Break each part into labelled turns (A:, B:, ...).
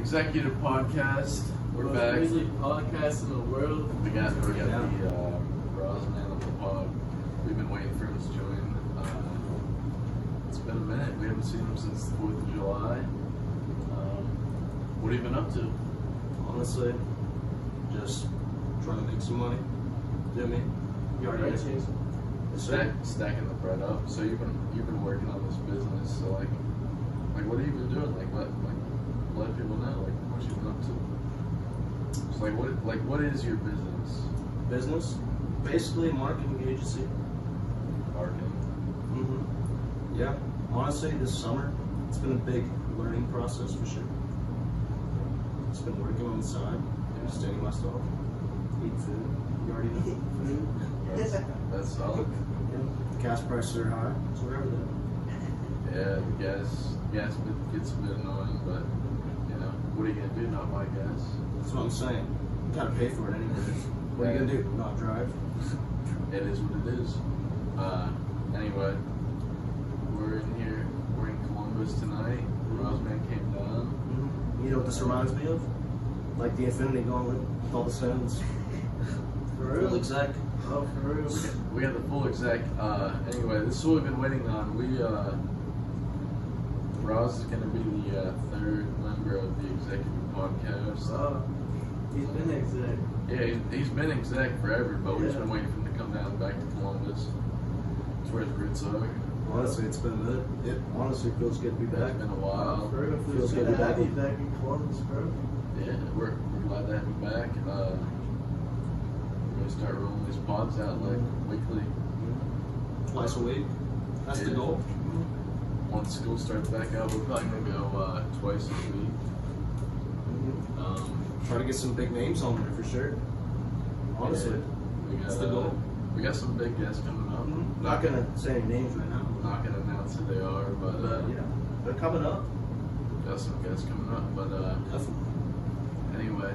A: Executive podcast. We're
B: Most
A: back.
B: Grizzly podcast in the world.
A: We got the Rosman on the pod. We've been waiting for him to join. It's been a minute. We haven't seen him since the 4th of July. What have you been up to?
C: Honestly, just trying to make some money. You know what I mean? You already know.
A: Stacking the bread up. So you've been working on this business. So like what have you been doing? Let people know what you've been up to. So what is your business?
C: Business? Basically, marketing agency.
A: Marketing.
C: Yeah. Honestly, this summer, it's been a big learning process for sure. Just been working on the side, studying myself, eat food. You already know. Food.
A: That's solid.
C: Yeah. Gas prices are high, so we're everything.
A: Yeah, the gas gets a bit annoying, but what are you gonna do? Not buy gas?
C: That's what I'm saying. You gotta pay for it anyways. What are you gonna do? Not drive?
A: It is what it is. Anyway, we're in here. We're in Columbus tonight. Rosman came down.
C: You know what this reminds me of? Like the Infinity Gauntlet with all the sins.
B: For real?
C: Full exec.
B: Oh, for real?
A: We got the full exec. Anyway, this is what we've been waiting on. Roz is going to be the third member of the executive podcast.
B: Oh, he's been exec.
A: Yeah, he's been exec forever, but we've just been waiting for him to come down back to Columbus. That's where his roots are.
C: Honestly, it's been a minute. It honestly feels good to be back.
A: It's been a while.
B: For real,
C: Feels good to be back.
B: He's back in Columbus, bro.
A: Yeah, we're glad to have him back. We're going to start rolling these pods out weekly.
C: Twice a week. That's the goal.
A: Once school starts back up, we're probably going to go twice a week.
C: Try to get some big names on there for sure. Honestly, that's the goal.
A: We got some big guests coming up.
C: Not gonna say any names right now.
A: Not going to announce who they are, but
C: yeah, they're coming up.
A: got some guests coming up. But
C: Definitely.
A: anyway,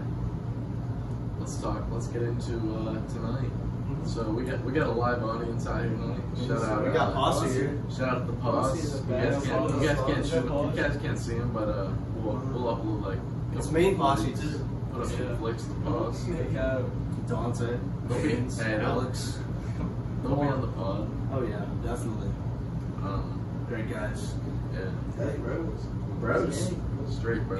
A: let's get into tonight. So we got a live audience out here tonight. Shout out.
C: We got Posse here.
A: Shout out to the Posse. You guys can't see him, but we'll upload like.
C: It's main Posse too.
A: Put up some flicks to the Posse.
C: Dante, Vince,
A: Alex. They'll be on the pod.
C: Oh yeah, definitely. Great guys.
A: Yeah.
B: Hey, bros.
C: Bros.
A: Straight bros.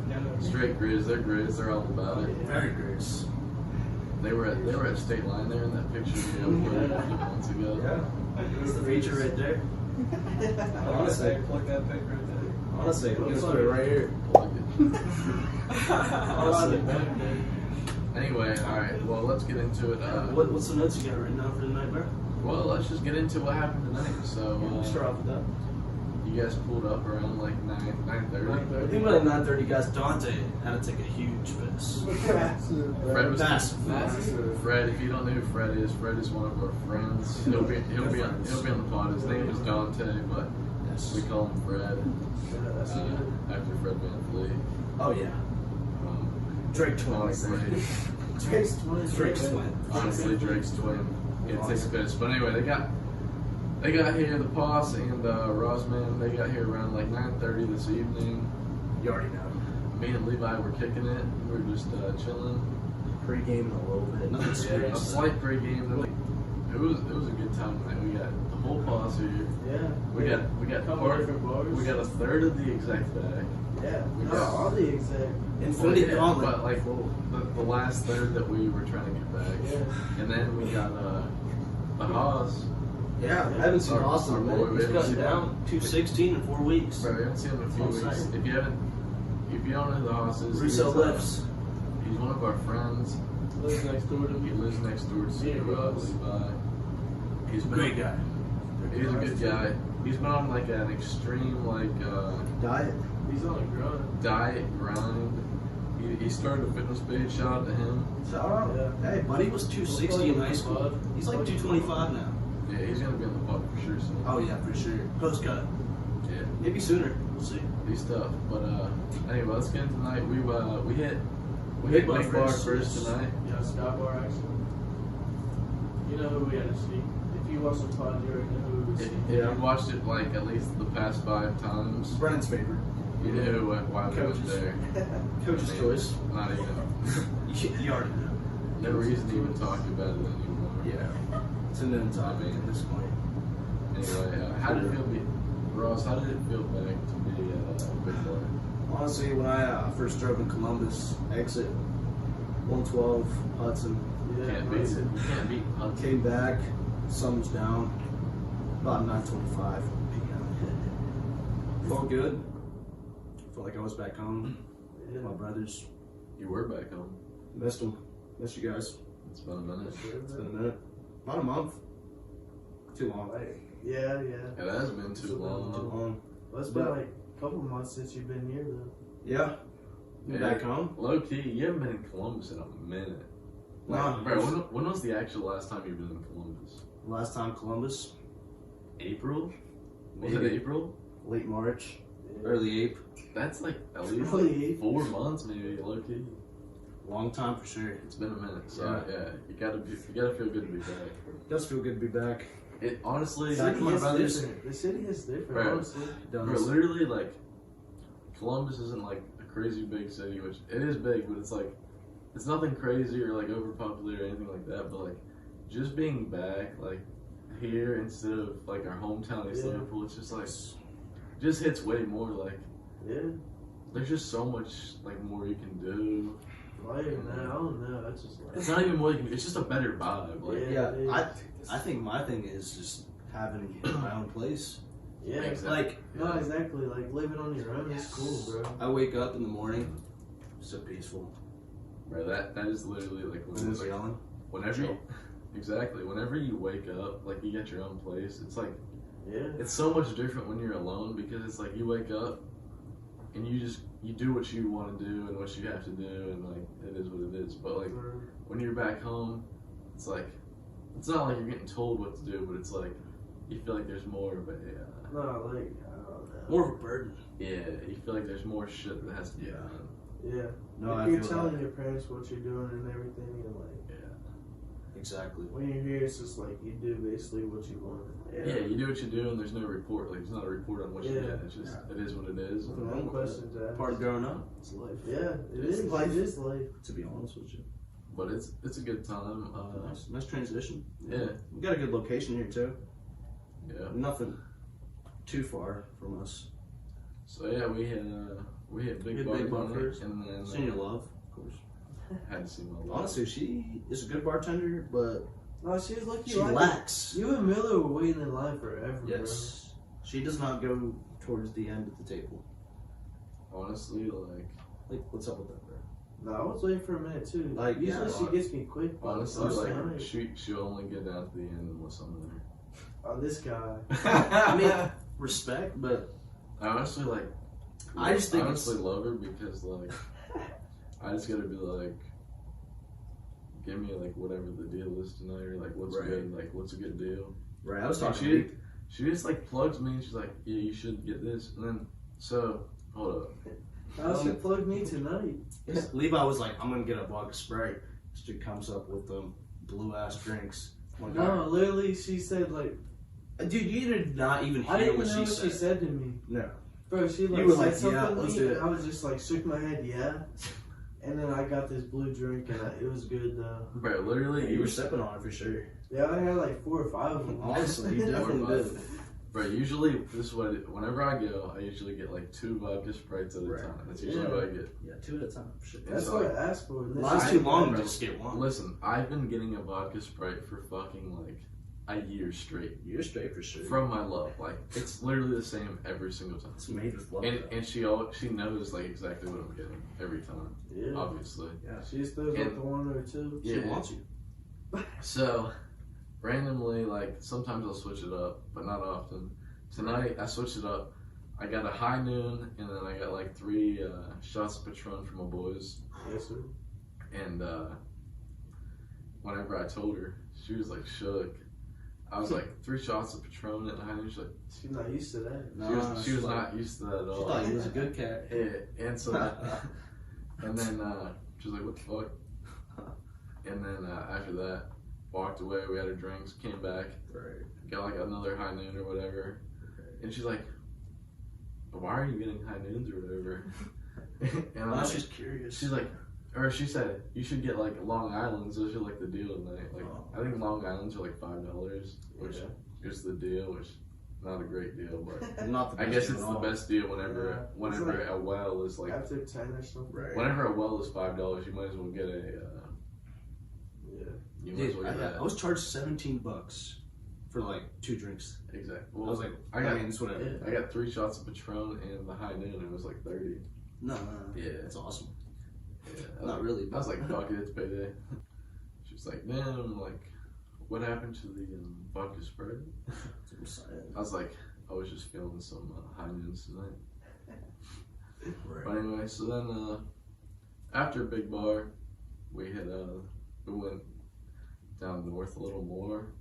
C: Gang
A: Straight Grizz. They're Grizz. They're all about it.
C: Very great.
A: They were at State Line there in that picture we put a few months ago.
C: Yeah. It's the feature right there. Honestly,
B: plug that pic right there.
C: honestly, I'm gonna put it right here.
A: Plug it.
C: Honestly.
A: Anyway, all right. Well, let's get into it.
C: What's the notes you got written down for the night, bro?
A: Well, let's just get into what happened tonight. So,
C: Start off with that.
A: you guys pulled up around like 9:30.
C: I think by 9:30, guys, Dante had to take a huge piss.
A: Fred was
C: Massive.
A: Fred, if you don't know who Fred is one of our friends. He'll be on the pod. His name is Dante, but we call him Fred. After Fred Van Fleet.
C: Oh yeah. Drake twin.
A: Honestly,
C: Drake's twin.
A: honestly, Drake's twin. It takes a piss. But anyway, they got here, the Posse and Rosman. They got here around like 9:30 this evening.
C: You already know.
A: Me and Levi were kicking it. We were just chilling.
C: Pre-gaming a little bit. Nothing
A: A
C: serious.
A: slight pregame. It was a good time tonight. We got the whole Posse here.
B: Yeah.
A: We got
B: different bars.
A: We got a third of the exec back.
B: Yeah.
A: We
B: No,
A: got-
B: all the exec.
C: Infinity
A: Yeah,
C: Gauntlet.
A: but like the last third that we were trying to get back.
B: Yeah.
A: And then we got the Haas.
C: Yeah, I haven't seen Austin in a minute. He's
A: Boy,
C: gotten down 216 in 4 weeks.
A: Bro, we haven't seen him in a few
C: That's
A: weeks.
C: insane.
A: If you don't know who the Haas is,
C: Russo
A: he's,
C: lifts.
A: He's one of our friends.
B: Lives next door to
A: He
B: me.
A: lives next door to
B: Yeah, Russ.
A: Levi. He's been
C: Great guy.
A: He's a good guy. He's been on like an extreme
C: Diet.
B: He's on a grind.
A: diet grind. He started a fitness page. Shout out to him.
C: Shout out.
B: Yeah.
C: Hey, buddy was 260 in high school. He's like 225 now.
A: Yeah, he's gonna be on the pod for sure soon.
C: Oh yeah, for sure. Postcut.
A: Yeah,
C: Maybe sooner. We'll see.
A: he's tough. But anyway, let's get into tonight. We hit
C: Big Bar
A: Big Bar
C: first.
A: first tonight.
B: Yeah, Sky Bar actually. You know who we had to see. If you watch the pod, you already know who we would see.
A: If you watched it like at least the past 5 times,
C: Brennan's favorite.
A: You knew why we went there.
C: Coach's choice.
A: Not even.
C: You already know.
A: No reason to even talk about it anymore.
C: Yeah. It's an end topic at this point.
A: Anyway, how did it feel Ross, how did it feel back to be a big boy?
C: Honestly, when I first drove in Columbus, exit 112 Hudson,
A: Can't beat it. You can't beat Hudson.
C: came back, sun was down, about 9:25 p.m. Felt good. Felt like I was back home.
B: Yeah.
C: My brothers,
A: You were back home.
C: missed them. Missed you guys.
A: It's been a minute.
C: It's been a minute. About a month. Too long.
B: Yeah.
A: It has been too
C: Too
A: long.
C: long.
B: Well, it's been like a couple months since you've been here, though.
C: Yeah. You
A: Yeah.
C: back home?
A: Low key, you haven't been in Columbus in a minute.
C: No.
A: Bro, when was the actual last time you've been in Columbus?
C: Last time Columbus,
A: April? Was
C: Maybe.
A: it April?
C: late March,
B: Yeah.
C: early April.
A: That's like at least
B: Really?
A: like 4 months maybe, low key.
C: Long time for sure.
A: It's been a minute, so
C: Yeah.
A: yeah, you gotta feel good to be back.
C: Does feel good to be back.
A: It honestly,
C: Back
B: The
C: to my
B: city is
C: brothers.
B: different. The city is different,
A: Right.
B: honestly.
A: bro,
C: Does.
A: literally like Columbus isn't like a crazy big city, which it is big, but it's like it's nothing crazy or like overpopulated or anything like that. But like just being back like here instead of like our hometown East
B: Yeah.
A: Liverpool, it's just like just hits way more. Like
B: Yeah.
A: there's just so much like more you can do.
B: Like, man, I don't know. That's just like.
A: It's not even more. It's just a better vibe. Like
B: Yeah.
C: Yeah, I think my thing is just having my own place.
B: Yeah.
A: Exactly.
C: Like,
B: No, exactly. Like, living on your own is cool, bro.
C: I wake up in the morning, so peaceful.
A: bro, that is literally like
C: No one's yelling.
A: whenever you, exactly whenever you wake up, like you get your own place. It's like.
B: Yeah.
A: It's so much different when you're alone because it's like you wake up and you do what you want to do and what you have to do and like it is what it is. But like when you're back home, it's like it's not like you're getting told what to do, but it's like you feel like there's more of a
B: No, like, I don't know.
C: More of a burden.
A: yeah. You feel like there's more shit that has to be
C: Yeah.
A: done.
B: Yeah.
C: No,
B: If
C: I
B: you're
C: feel
B: telling
C: that.
B: your parents what you're doing and everything, and like,
C: Exactly.
B: when you're here, it's just like you do basically what you want.
A: Yeah, you do what you do and there's no report. Like there's not a report on what you
B: Yeah.
A: did. It's just it is what it is.
B: No questions asked.
C: Part of growing up. It's life.
B: Yeah, it
C: It's
B: is.
C: life.
B: It is life.
C: To be honest with you.
A: But it's a good time.
C: Nice transition.
A: Yeah,
C: We got a good location here too.
A: yeah.
C: Nothing too far from us.
A: So yeah, we had Big
C: had
A: Bar
C: Big Bar
A: on it,
C: first.
A: and then
C: Senior Love, of course.
A: had to see my love.
C: Honestly, she is a good bartender, but
B: No, she was lucky.
C: she
B: like
C: lacks.
B: You and Miller were waiting in line forever,
C: Yes. She does not go towards the end of the table.
A: Honestly, like
C: What's up with that, bro?
B: bro. No, I was waiting for a minute too.
C: Like,
B: usually
C: yeah,
B: she gets me quick. but
A: honestly,
B: I'm
A: like
B: sorry.
A: she'll only get down to the end unless I'm there.
B: Oh, this guy.
C: I mean, respect, but
A: I honestly like.
C: I just think
A: honestly love her because like I just gotta be like, give me like whatever the deal is tonight, or like what's
C: Right.
A: good, like what's a good deal.
C: right, I was
A: And
C: talking.
A: she just like plugs me and she's like, yeah, you should get this, and then so hold up.
B: Oh, she plugged me tonight.
C: Levi was like, "I'm gonna get a vodka Sprite." She comes up with them blue ass drinks. One
B: No, literally, she said like,
C: guy- dude, you did not even
B: I
C: hear
B: didn't
C: what
B: know what
C: she
B: she
C: said.
B: said to me.
C: No,
B: Bro, she like
C: You were
B: said
C: like,
B: something
C: yeah,
B: to
C: let's
B: me,
C: do it.
B: and I was just like shook my head, yeah. And then I got this blue drink, and it was good though.
A: Bro, literally,
C: you were sipping on it for sure.
B: Yeah, I had like 4 or 5 of them.
C: Honestly, you definitely did.
A: Bro, usually this is what whenever I go, I usually get like 2 vodka Sprites at a
C: Right.
A: time. That's usually
B: Yeah.
A: what I get.
C: Yeah, 2 at a time for sure.
B: That's
A: So,
B: what I asked for. and this
C: Line's
B: is-
C: too long
A: bro.
C: to just get one.
A: Listen, I've been getting a vodka Sprite for fucking like a year straight
C: You're straight for sure.
A: from my love. Like it's literally the same every single time.
C: It's made with love.
A: And
C: though.
A: and she knows like exactly what I'm getting every time.
B: Yeah.
A: Obviously.
B: She just throws
A: And-
B: up the 1 or 2.
C: She
A: Yeah.
C: wants you.
A: So randomly, like sometimes I'll switch it up, but not often. Tonight I switched it up. I got a high noon, and then I got like 3 shots of Patron for my boys.
B: Yes, sir.
A: And whenever I told her, she was like shook. I was like 3 shots of Patron at high noon. She's like,
B: She's not used to that.
C: No,
A: she was not used to that at
C: She
A: all.
C: thought you was a good cat.
A: Yeah, and so, and then she was like, "What the fuck?" And then after that, walked away. We had our drinks, came back,
C: Right.
A: got like another high noon or whatever. And she's like, why are you getting high noons or whatever? And
C: I was just curious.
A: she's like, or she said, you should get like Long Island's. Those are like the deal tonight. Like, I think Long Island's are like $5, which is the deal, which not a great deal, but
C: Not the best
A: I guess
C: deal
A: it's
C: at
A: the
C: all.
A: best deal whenever
B: like
A: a well is like
B: after 10 or something.
C: Right.
A: whenever a well is $5, you might as well get a you might as
C: Dude,
A: well get that.
C: I was charged $17 for like 2 drinks.
A: Exactly.
C: I
A: Well,
C: was like,
A: I got
C: it's whatever.
A: I got 3 shots of Patron and the high noon. It was like 30.
C: No.
A: Yeah.
C: It's awesome.
A: Yeah,
C: Not really.
A: I was like, fuck it, it's payday. She was like, man, I'm like, what happened to the vodka spread? I was like, I was just feeling some high noons tonight.
C: Right.
A: But anyway, so then after Big Bar, we went down north a little more.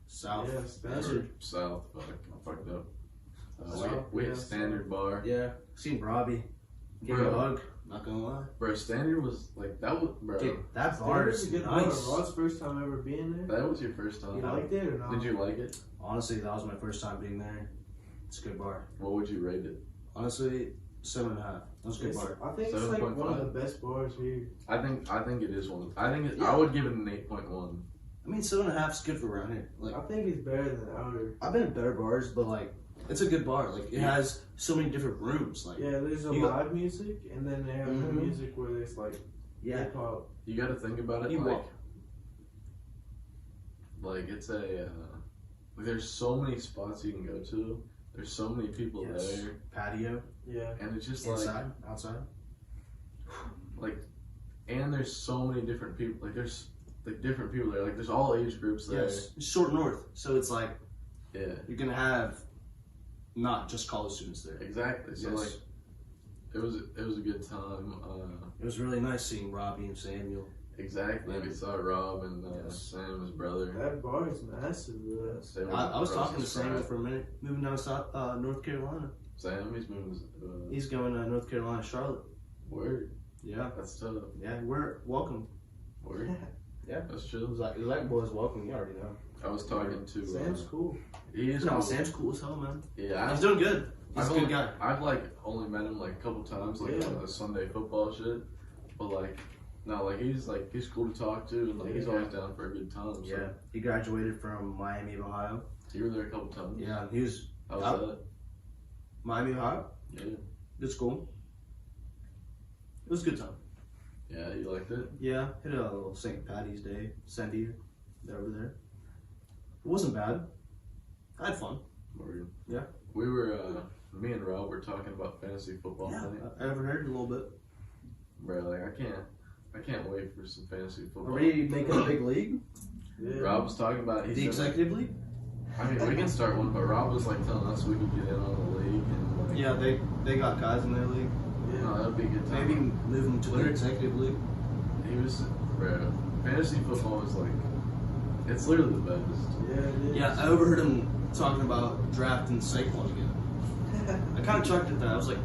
C: South.
B: Yeah, Standard.
A: South, fuck, I fucked up.
B: South,
A: we
B: yeah,
A: hit Standard Bar.
C: Yeah. Seen Robbie. Give
A: Bro.
C: a hug. Not gonna lie.
A: Bro, Standard was like, that was, bro,
C: Dude, that bar
B: Standard's
C: is
B: a good
C: nice.
B: bar. Rod's first time ever being there.
A: that was your first time.
B: You liked it or not?
A: Did you like it?
C: Honestly, that was my first time being there. It's a good bar.
A: What would you rate it?
C: Honestly, 7.5. That was a good bar.
B: I think it's like one of the best bars here.
A: I think it is one. I think
C: Yeah.
A: I would give it an 8.1.
C: I mean, 7.5 is good for around here. Like,
B: I think it's better than Outer.
C: I've been in better bars, but like, it's a good bar. Like, it has so many different rooms. Like,
B: Yeah, there's a
C: You got-
B: live music, and then they have the music where it's like hip hop.
A: You got to think about it
C: You
A: like,
C: walk.
A: like it's a. Like there's so many spots you can go to. There's so many people
C: Yes.
A: there,
C: patio,
B: Yeah.
A: and it's just
C: inside, outside.
A: and there's so many different people. Like there's like different people there. Like there's all age groups there.
C: Yes, it's short north, so it's like
A: Yeah.
C: you're gonna have not just college students there.
A: Exactly. So
C: Yes.
A: like, it was a good time.
C: It was really nice seeing Robbie and Samuel.
A: Exactly.
C: Yeah.
A: We saw Rob and
C: Yes.
A: Sam, his brother.
B: That bar is massive, bro.
A: Sam
C: I was talking to
A: Rose's
C: Samuel
A: friend.
C: for a minute, moving down south, North Carolina.
A: Sam, he's moving.
C: He's going to North Carolina, Charlotte.
A: Word.
C: Yeah,
A: That's tough.
C: yeah, we're welcome.
A: Word.
C: Yeah.
A: That's
C: It
A: chill.
C: was like boys welcome. You already know.
A: I was talking to.
B: Sam's cool.
A: He is.
C: No,
A: cool.
C: Sam's cool as hell, man.
A: Yeah.
C: He's doing good. He's a good guy.
A: I've like only met him like a couple times, like
B: Yeah.
A: on the Sunday football shit. But like, no, like he's cool to talk to, and like he's
B: Yeah.
A: always down for a good time. So
C: Yeah, he graduated from Miami of Ohio.
A: you were there a couple times.
C: Yeah, he was
A: How was
C: Out.
A: that?
C: Miami of Ohio.
A: Yeah.
C: Good school. It was a good time.
A: Yeah, you liked it.
C: Yeah, hit a little St. Patty's Day, Sandy, over there. It wasn't bad. I had fun.
A: Word.
C: Yeah.
A: We were. Me and Rob were talking about fantasy football.
C: Yeah,
A: Tonight.
C: I overheard a little bit.
A: Bro, like I can't wait for some fantasy football.
C: Are we making a big league?
B: Yeah.
A: Rob was talking about
C: The executive league?
A: I mean, we can start one, but Rob was like telling us we could get in on the league and like,
C: Yeah, they got guys in their league.
B: Yeah.
A: no, that'd be a good time.
C: Maybe move them to their executive league.
A: He was, bro. Fantasy football is like, it's literally the best.
B: Yeah, it is.
C: Yeah, I overheard him talking about drafting Saquon again. I kind of chucked at that. I was like,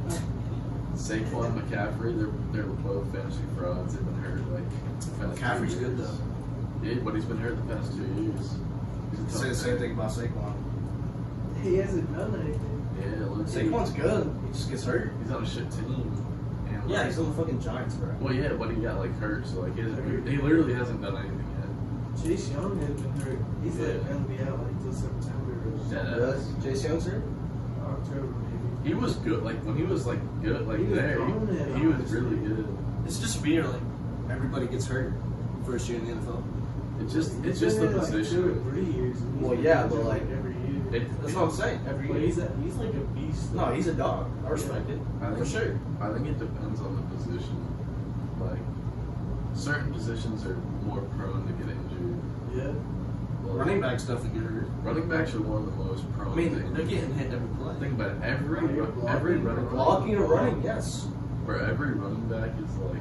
A: Saquon, McCaffrey, they're both fantasy frauds. They've been hurt like the past 2
C: McCaffrey's
A: years.
C: good though.
A: Yeah, but he's been hurt the past 2 years. He's a tough
C: Say the same
A: guy.
C: thing about Saquon.
B: He hasn't done anything.
A: Yeah, look,
C: Saquon's good. He just gets hurt.
A: he's on a shit team. And
C: Yeah,
A: like,
C: he's on the fucking Giants, bro.
A: well, yeah, but he got like hurt, so like he literally hasn't done anything yet.
B: Chase Young has been hurt. He's like
A: Yeah.
B: gonna be out like till September or
A: Deadass.
C: Jace Young's hurt?
B: October maybe.
A: He was good, like when he was like good, like
B: He was
A: there,
B: dominant,
A: he was
B: honestly.
A: really good.
C: It's just weird, like, everybody gets hurt first year in the NFL.
A: It's just the
B: He's been there, like, 2 or
A: position.
B: 3 years. and he's
C: Well,
B: been
C: yeah,
B: injured,
C: but, like,
B: every year.
C: That's what I'm saying. Every
B: But
C: year.
B: he's like a beast.
C: No, he's a dog. I respect it.
A: I
C: For
A: think,
C: sure.
A: I think it depends on the position. Like certain positions are more prone to get injured.
B: Yeah.
A: Well,
C: Running backs definitely get hurt.
A: running backs are one of the most prone.
C: I mean,
A: to
C: they're
A: injury.
C: getting hit every play.
A: Think about it. Every
B: Right, you're
A: every
B: blocking,
A: running
C: Blocking or running, yes.
A: for every running back is like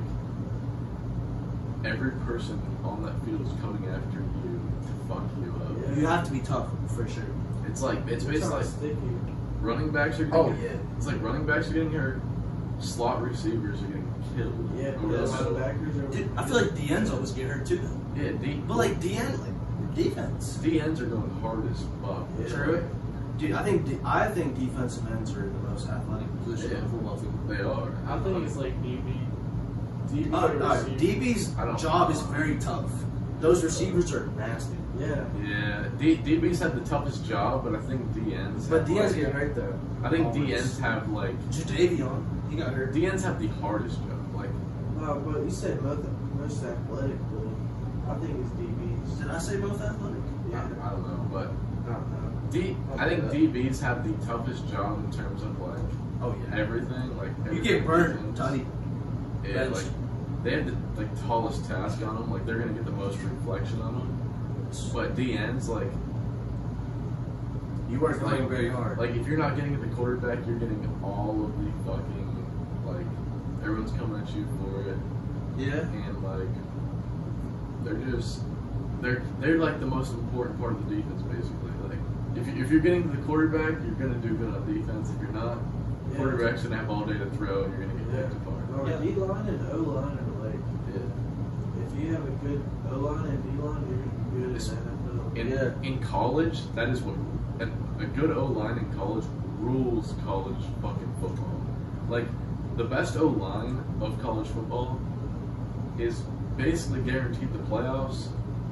A: every person on that field is coming after you to fuck you up.
B: Yeah.
C: You have to be tough, for sure.
A: It's like it's
B: They're
A: basically
B: trying
A: like
B: to stick you.
A: running backs are getting,
C: Oh, yeah.
A: It's like running backs are getting hurt. Slot receivers are getting killed.
B: Yeah,
A: over the
B: because
A: middle.
B: backers are.
C: Dude, I feel like DNs always get hurt too.
A: Yeah,
C: But like DN, like defense.
A: DNs are going hard as fuck.
B: Yeah.
C: True. Dude, I think defensive ends are the most athletic position in football field.
A: They are.
D: I think it's like DB.
C: DB's job is very tough. Those receivers are nasty.
B: Yeah.
A: Yeah, DBs have the toughest job, but I think DNs.
C: But DNs get hurt though.
A: I think DNs have like.
C: Jadavion, he got hurt.
A: DNs have the hardest job. Like.
B: But you said most athletic, but I think it's DBs.
C: Did I say most athletic?
B: Yeah.
A: I don't know, but
B: I don't know.
A: I think DBs have the toughest job in terms of like.
C: Oh yeah.
A: Everything like.
C: You get burned, Tony.
A: Yeah, like they have the like tallest task on them. Like they're gonna get the most reflection on them. But DNs, like,
C: you work like very hard.
A: Like if you're not getting at the quarterback, you're getting all of the fucking like everyone's coming at you for it.
C: Yeah.
A: And like they're like the most important part of the defense basically. Like if you're getting to the quarterback, you're gonna do good on defense. If you're not, the quarterback's gonna have all day to throw and you're gonna get picked apart.
B: Or D-line and O-line are like, if you have a good O-line and D-line, you're gonna be good in the NFL.
A: In college, that is what a good O-line in college rules college fucking football. Like the best O-line of college football is basically guaranteed the playoffs,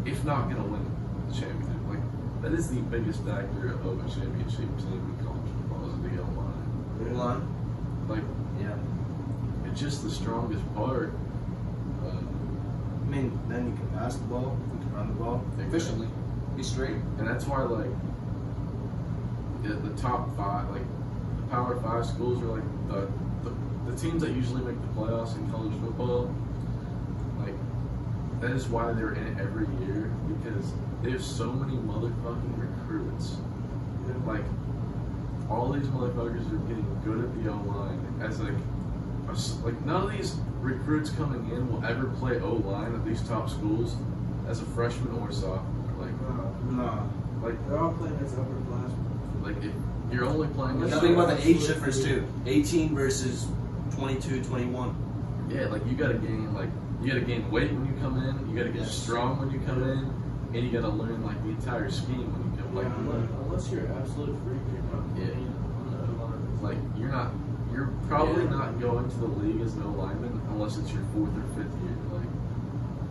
A: if not gonna win the championship. Like that is the biggest factor of a championship team in college football is the O-line.
C: O-line?
A: Like it's just the strongest part.
C: I mean, then you can pass the ball, you can run the ball efficiently, be straight.
A: And that's why, like, the top five, like, the Power 5 schools are, like, the teams that usually make the playoffs in college football. Like, that is why they're in it every year, because they have so many motherfucking recruits. Like, all these motherfuckers are getting good at the O-line as, like, none of these recruits coming in will ever play O-line at these top schools as a freshman or sophomore. Like,
C: no.
A: Like,
B: they're all playing as upperclassmen.
A: Like, if you're only playing as
C: think about the age difference too. 18 versus 22, 21.
A: Yeah, like, you gotta gain weight when you come in, you gotta get strong when you come in, and you gotta learn, like, the entire scheme when you come in.
B: Unless you're an absolute freak, you're not
A: Yeah.
B: on the O-line.
A: Like, you're probably not going to the league as no lineman unless it's your 4th or 5th year. Like,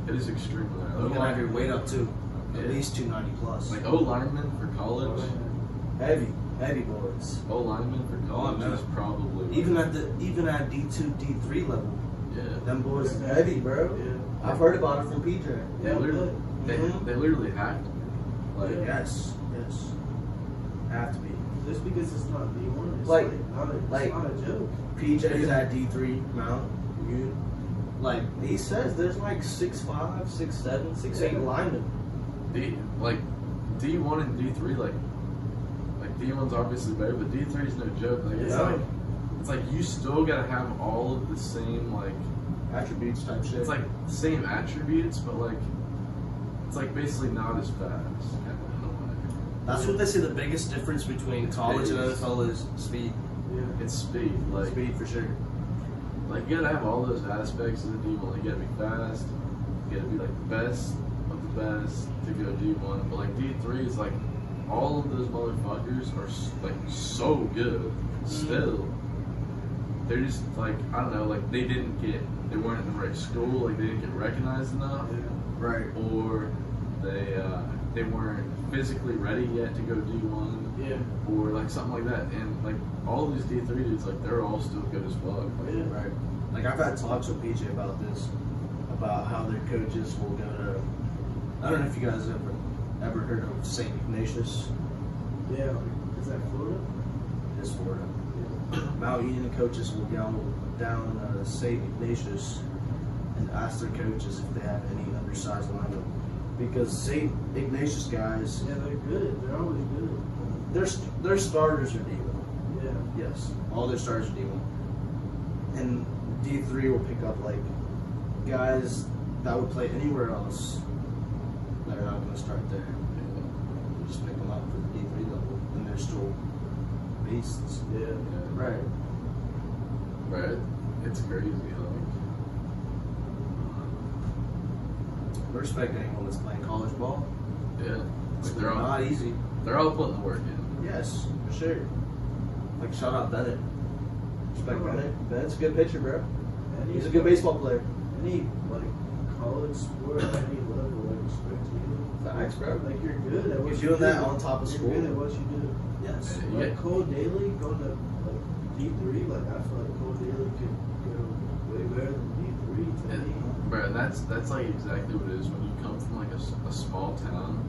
A: it is extremely rare.
C: You gotta have your weight up too. At least 290 plus.
A: Like, O-lineman for college.
C: Heavy boys.
A: O-lineman for college is probably
C: even at D2, D3 level.
A: Yeah.
C: Them boys are heavy, bro.
B: Yeah.
C: I've heard about it from PJ.
A: They literally have to be. Like,
C: Yes. Have to be.
B: Just because it's not D1, it's
C: Like-
B: it's not a joke.
C: PJ's at D3 Mount. Like he says, there's like 6'5", 6'7", 6'8" linemen.
A: D1 and D3, like D1's obviously better, but D3 is no joke. Like it's like you still gotta have all of the same like
C: Attributes type shit.
A: it's like the same attributes, but like it's like basically not as fast.
C: That's what they say. The biggest difference between college and
A: Is.
C: NFL is speed.
B: Yeah.
A: It's speed. Like
C: Speed for sure.
A: Like you gotta have all those aspects of the D1. Like, you gotta be fast. You gotta be like the best of the best to go D1. But like D3 is like all of those motherfuckers are like so good. Still, they're just like I don't know. Like they weren't in the right school. Like they didn't get recognized enough.
C: Right.
A: Or they weren't physically ready yet to go D1.
B: Yeah.
A: Or like something like that. And like all of these D3 dudes, like they're all still good as fuck. Like,
C: Right. Like I've had talks with PJ about this, about how their coaches will go to. I don't know if you guys ever heard of St. Ignatius.
B: Yeah. Is that Florida?
C: It's Florida. Mount Union coaches will go down St. Ignatius and ask their coaches if they have any undersized linemen. Because St. Ignatius guys,
B: Yeah, they're good. They're always good.
C: their starters are D1.
B: Yeah.
C: Yes, all their starters are D1. And D3 will pick up like guys that would play anywhere else that are not going to start there. They just pick them up for the D3 level, and they're still beasts.
B: Yeah.
C: Right.
A: Right. It's crazy.
C: I respect anyone that's playing college ball.
A: Like, yeah.
C: It's
A: Like
C: not easy.
A: They're all putting the work in.
C: Yes, for sure. Like shout out Bennett. Respect Bennett. Bennett's a good pitcher, bro. He's a good baseball player.
B: Any like college sport, any level, like respect to you.
C: Facts, bro.
B: Like you're good at what
C: You're
B: you
C: doing
B: do.
C: that on top of school.
B: You're good at what you do.
C: Yes.
B: Like Cole Daly going to like D3, like I feel like Cole Daly could go way better than D3 to me.
A: Bro, that's like exactly what it is when you come from like a small town,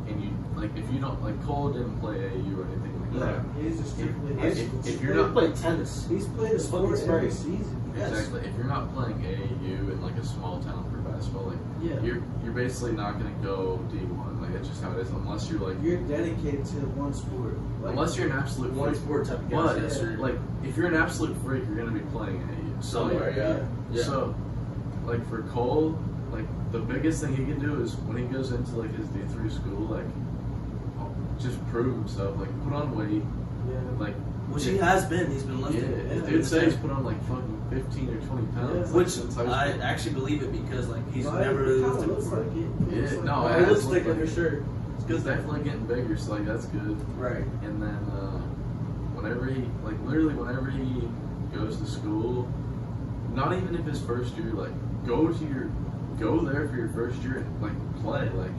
A: and you like if you don't like Cole didn't play AAU or anything like that.
B: He's just strictly high school.
A: If you're not
C: playing tennis,
B: he's played a sport every season.
A: exactly, if you're not playing AAU in like a small town for basketball, like you're basically not gonna go D1. Like that's just how it is, unless you're like
B: you're dedicated to one sport. Like,
A: unless you're an absolute
C: one
A: freak.
C: sport type of
A: But
C: guy.
A: like if you're an absolute freak, you're gonna be playing AAU
C: Somewhere, yeah.
A: So, like for Cole, like the biggest thing he can do is when he goes into like his D3 school, like just prove himself, like put on weight, like
C: which he has been. He's been lifting.
A: Dude say he's put on like fucking 15 or 20 pounds.
C: Which
A: since high
C: I
A: school.
C: actually believe it because like he's
B: no,
C: never
B: it
C: lifted
B: looks
C: before.
B: like it.
A: Yeah, no,
C: It looks like it for sure.
A: It's because definitely getting bigger, so like that's good.
C: Right.
A: And then whenever he like literally whenever he goes to school, not even if his first year, like go there for your first year and like play, like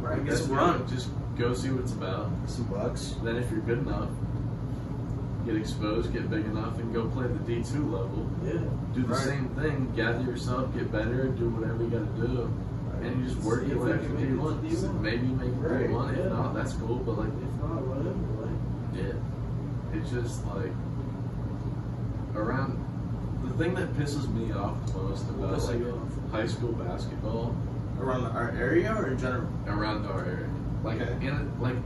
C: Right.
A: get some run, just go see what it's about.
C: Some bucks.
A: Then if you're good enough, get exposed, get big enough, and go play the D2 level.
B: Yeah.
A: Do the same thing, gather yourself, get better, do whatever you gotta do. And you just work your way up to D1. Maybe you make D1, if not, that's cool, but like
B: If not, whatever. Like
A: it's just like around the thing that pisses me off the most about like high school basketball
C: Around our area or in general?
A: around our area. Like
C: Okay.
A: in like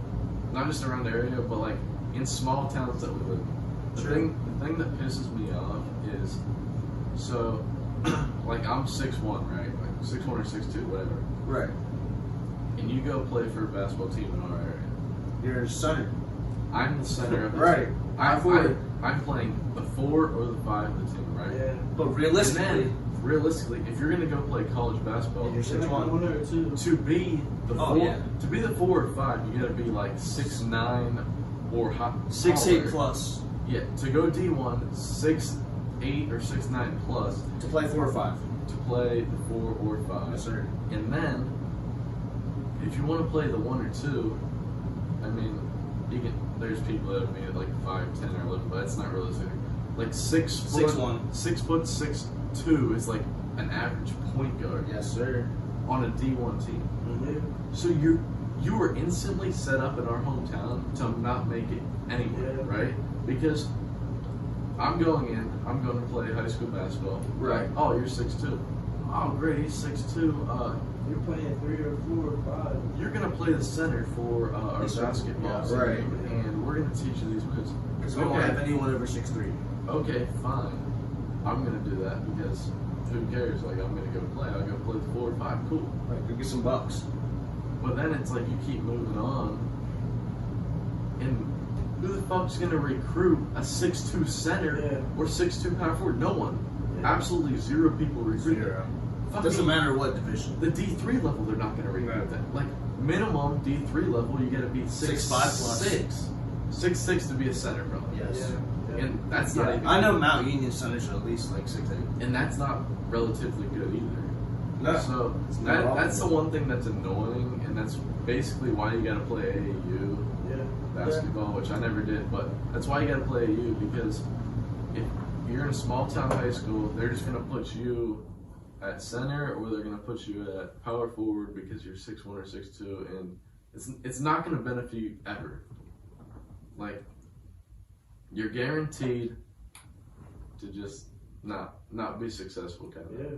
A: not just around the area, but like in small towns that we live in. The thing that pisses me off is so like I'm 6'1", right? Like 6'1" or 6'2", whatever.
C: Right.
A: And you go play for a basketball team in our area.
C: You're a center.
A: I'm the center of the
C: Right.
A: team. I'm playing the 4 or the 5 of the team, right?
B: yeah.
C: But
A: And
C: realistically,
A: then, realistically, if you're gonna go play college basketball,
C: you're 6'1".
B: One or two.
A: to be the
C: Oh,
A: 4,
C: yeah.
A: to be the 4 or 5, you gotta be like 6'9" or
C: 6'8"
A: taller.
C: plus
A: Yeah, to go D1, 6'8" or 6'9" plus
C: to play 4 or 5.
A: to play the 4 or 5.
C: Yes, sir.
A: And then, if you want to play the 1 or 2, I mean, you can. There's people that have made it like 5, 10, or 11, but it's not realistic. Like 6 foot,
C: 6'1".
A: 6'2" is like an average point guard.
C: Yes, sir.
A: On a D1 team.
B: Yeah.
A: So you were instantly set up in our hometown to not make it anywhere, right? Because I'm going to play high school basketball.
C: Right.
A: Oh, you're 6'2". Oh, great, he's 6'2".
B: You're playing 3 or 4 or 5.
A: You're going to play the center for our
C: Yes, sir.
A: basketball
C: Yeah,
A: team,
C: right.
A: and we're going to teach you these moves.
C: Because we don't have anyone over 6'3".
A: Okay, fine. I'm going to do that because who cares? Like, I'm going to go play. I'll go play the 4 or 5. Cool.
C: Right, go get some bucks.
A: But then it's like you keep moving on, and who the fuck's gonna recruit a 6'2" center or 6'2" power forward? No one.
B: Yeah.
A: Absolutely zero people recruit that.
C: Doesn't matter what division.
A: The D3 level, they're not gonna recruit that. Like minimum D3 level, you gotta be
C: 6'5" plus.
A: 6'6" to be a center, probably.
C: Yes.
A: And that's not even.
C: I know Mount Union centers are at least like 6'8".
A: And that's not relatively good either.
C: No.
A: So that's the one thing that's annoying, and that's basically why you gotta play AAU basketball, which I never did, but that's why you gotta play AAU, because if you're in a small town high school, they're just gonna put you at center, or they're gonna put you at power forward because you're 6'1" or 6'2", and it's not gonna benefit you ever. Like, you're guaranteed to just not be successful, kind of.
B: Yeah.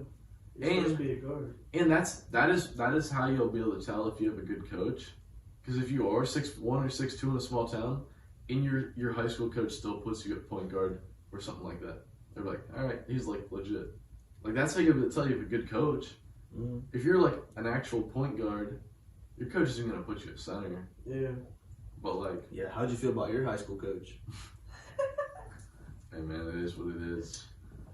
B: You're supposed to be a guard.
A: And that is how you'll be able to tell if you have a good coach. Because if you are 6'1" or 6'2" in a small town, and your high school coach still puts you at point guard or something like that, they're like, all right, he's like legit. Like, that's how you'll be able to tell you have a good coach.
C: Mm-hmm.
A: If you're like an actual point guard, your coach isn't gonna put you at center.
B: Yeah.
A: But like,
C: Yeah, how'd you feel about your high school coach?
A: hey man, it is what it is.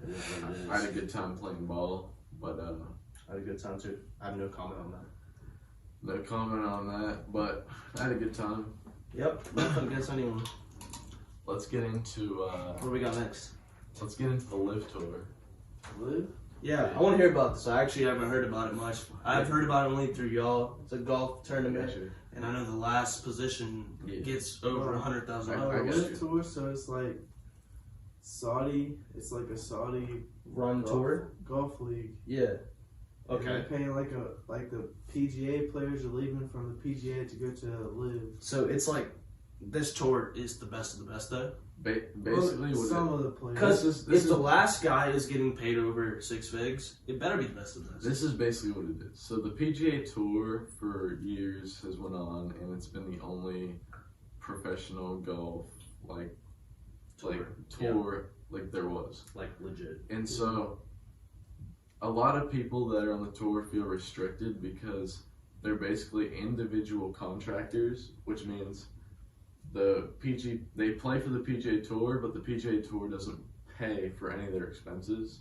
C: It is what it is.
A: I had a good time playing ball, but
C: I had a good time too. I have no comment on that.
A: no comment on that. But I had a good time.
C: Yep, nothing against anyone.
A: Let's get into
C: What do we got next?
A: let's get into the Live Tour.
B: Live?
C: Yeah, I want to hear about this. I actually haven't heard about it much. I've heard about it only through y'all. It's a golf tournament, and I know the last position gets over $100,000.
B: Live tour, so it's like Saudi. It's like a Saudi
C: Run tour.
B: golf league.
C: Yeah.
B: And
C: Okay.
B: they're paying like the PGA players are leaving from the PGA to go to Live.
C: So it's like this tour is the best of the best, though.
A: Basically,
B: Well, some of the players.
C: Because if the last guy is getting paid over 6 figs, it better be the best of the best.
A: this is basically what it is. So the PGA Tour for years has went on, and it's been the only professional golf tour like there was.
C: Like legit.
A: And so a lot of people that are on the tour feel restricted because they're basically individual contractors, which means they play for the PGA Tour, but the PGA Tour doesn't pay for any of their expenses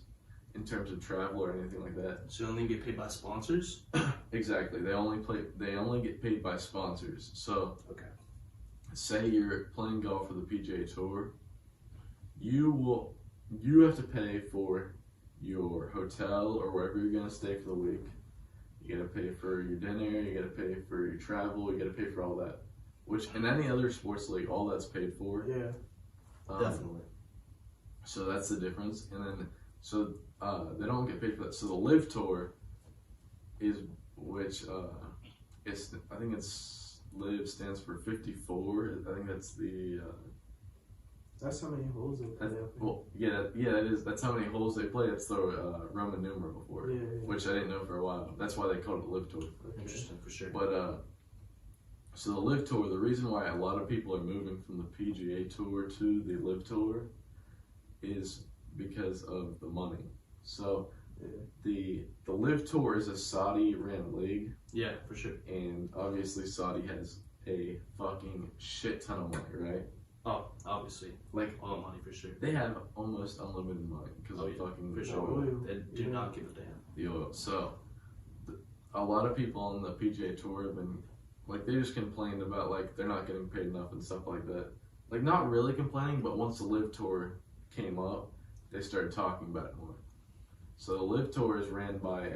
A: in terms of travel or anything like that.
C: So they only get paid by sponsors?
A: Exactly. They only get paid by sponsors. So
C: Okay.
A: say you're playing golf for the PGA Tour, you have to pay for your hotel or wherever you're gonna stay for the week. You gotta pay for your dinner, you gotta pay for your travel, you gotta pay for all that. Which in any other sports league, all that's paid for.
B: Yeah.
C: Definitely.
A: So that's the difference. And then they don't get paid for that. So the Live Tour is I think it's Live stands for 54. I think that's the
B: That's how many holes they play.
A: that is. That's how many holes they play. It's the Roman numeral for it,
B: Yeah.
A: which I didn't know for a while. That's why they called it Live Tour.
C: Interesting, for sure.
A: But so the Live Tour, the reason why a lot of people are moving from the PGA Tour to the Live Tour is because of the money. So the Live Tour is a Saudi-ran league.
C: Yeah, for sure.
A: And obviously Saudi has a fucking shit ton of money, right?
C: Oh, obviously.
A: Like
C: all the money, for sure.
A: They have almost unlimited money because of fucking
C: for sure.
A: oil.
C: They do not give a damn.
A: The oil. So a lot of people on the PGA Tour have been they just complained about they're not getting paid enough and stuff like that. Like not really complaining, but once the Live Tour came up, they started talking about it more. So the Live Tour is ran by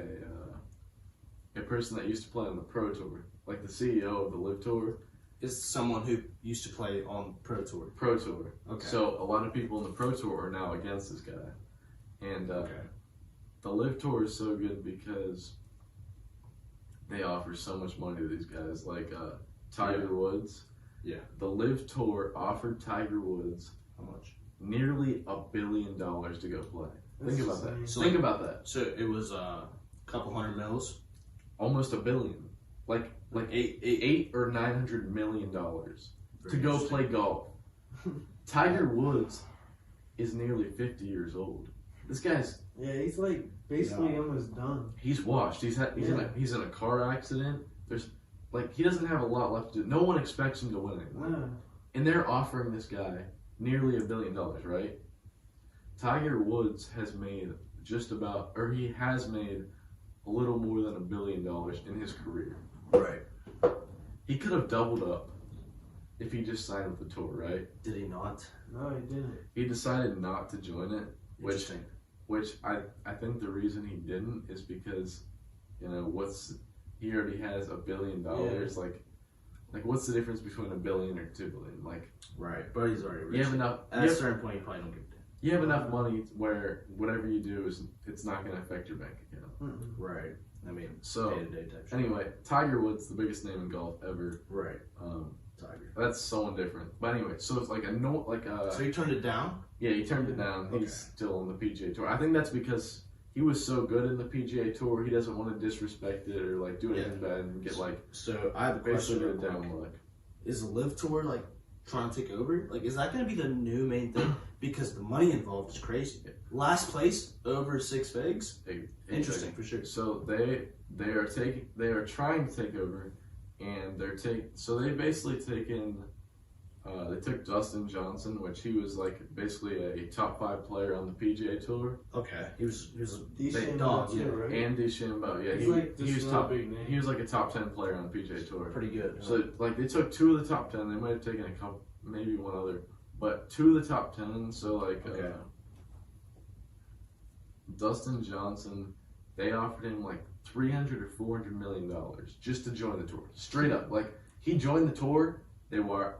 A: a person that used to play on the Pro Tour, like the CEO of the Live Tour.
C: Is someone who used to play on Pro Tour.
A: Pro Tour.
C: Okay.
A: So a lot of people in the Pro Tour are now against this guy, and the Live Tour is so good because they offer so much money to these guys, like Tiger Woods.
C: Yeah.
A: The Live Tour offered Tiger Woods
C: how much?
A: Nearly $1 billion to go play. Think about that.
C: So
A: Think about that.
C: So it was a couple $100 mils.
A: Almost $1 billion. Like $800 or $900 million to go play golf. Tiger Woods is nearly 50 years old. This guy's
B: he's basically almost done.
A: He's washed. He's in a car accident. There's he doesn't have a lot left to do. No one expects him to win it. And they're offering this guy nearly $1 billion, right? Tiger Woods has made he has made a little more than $1 billion in his career.
C: Right.
A: He could have doubled up if he just signed with the tour, right?
C: Did he not?
B: No, he didn't.
A: He decided not to join it, which
C: Interesting.
A: I think the reason he didn't is because, he already has $1 billion.
B: Yeah.
A: Like what's the difference between $1 billion or $2 billion?
C: Right, but he's already rich.
A: You have enough.
C: At a certain point, you probably don't give a damn.
A: You have enough money where whatever you do it's not going to affect your bank account.
C: Right. I mean,
A: So
C: day-to-day type shit.
A: anyway, Tiger Woods, the biggest name in golf ever.
C: Right. Tiger.
A: That's someone different. But anyway, so it's
C: So you turned it down?
A: Yeah, he turned it down.
C: Okay.
A: He's still on the PGA Tour. I think that's because he was so good in the PGA Tour, he doesn't want to disrespect it or do anything bad and get
C: So I have a
A: basically
C: question.
A: get
C: real
A: it
C: quick.
A: down look.
C: Is the Live Tour trying to take over? Is that going to be the new main thing? Because the money involved is crazy. Last place over 6 figs. Interesting for sure.
A: So they are trying to take over, and they've basically taken They took Dustin Johnson, which he was like basically a top 5 player on the PGA Tour.
C: Okay. He was a
B: DeChambeau
C: dog,
B: too,
C: yeah.
B: right?
A: And DeChambeau, yeah,
B: He's like
A: he was
B: just
A: top.
B: a big name.
A: He was like a top 10 player on the PGA Tour.
C: Pretty good.
A: So like they took 2 of the top 10. They might have taken a couple, maybe one other, but 2 of the top 10. So like
C: Okay.
A: Dustin Johnson, they offered him like $300 or $400 million just to join the tour. Straight up, like he joined the tour. They wired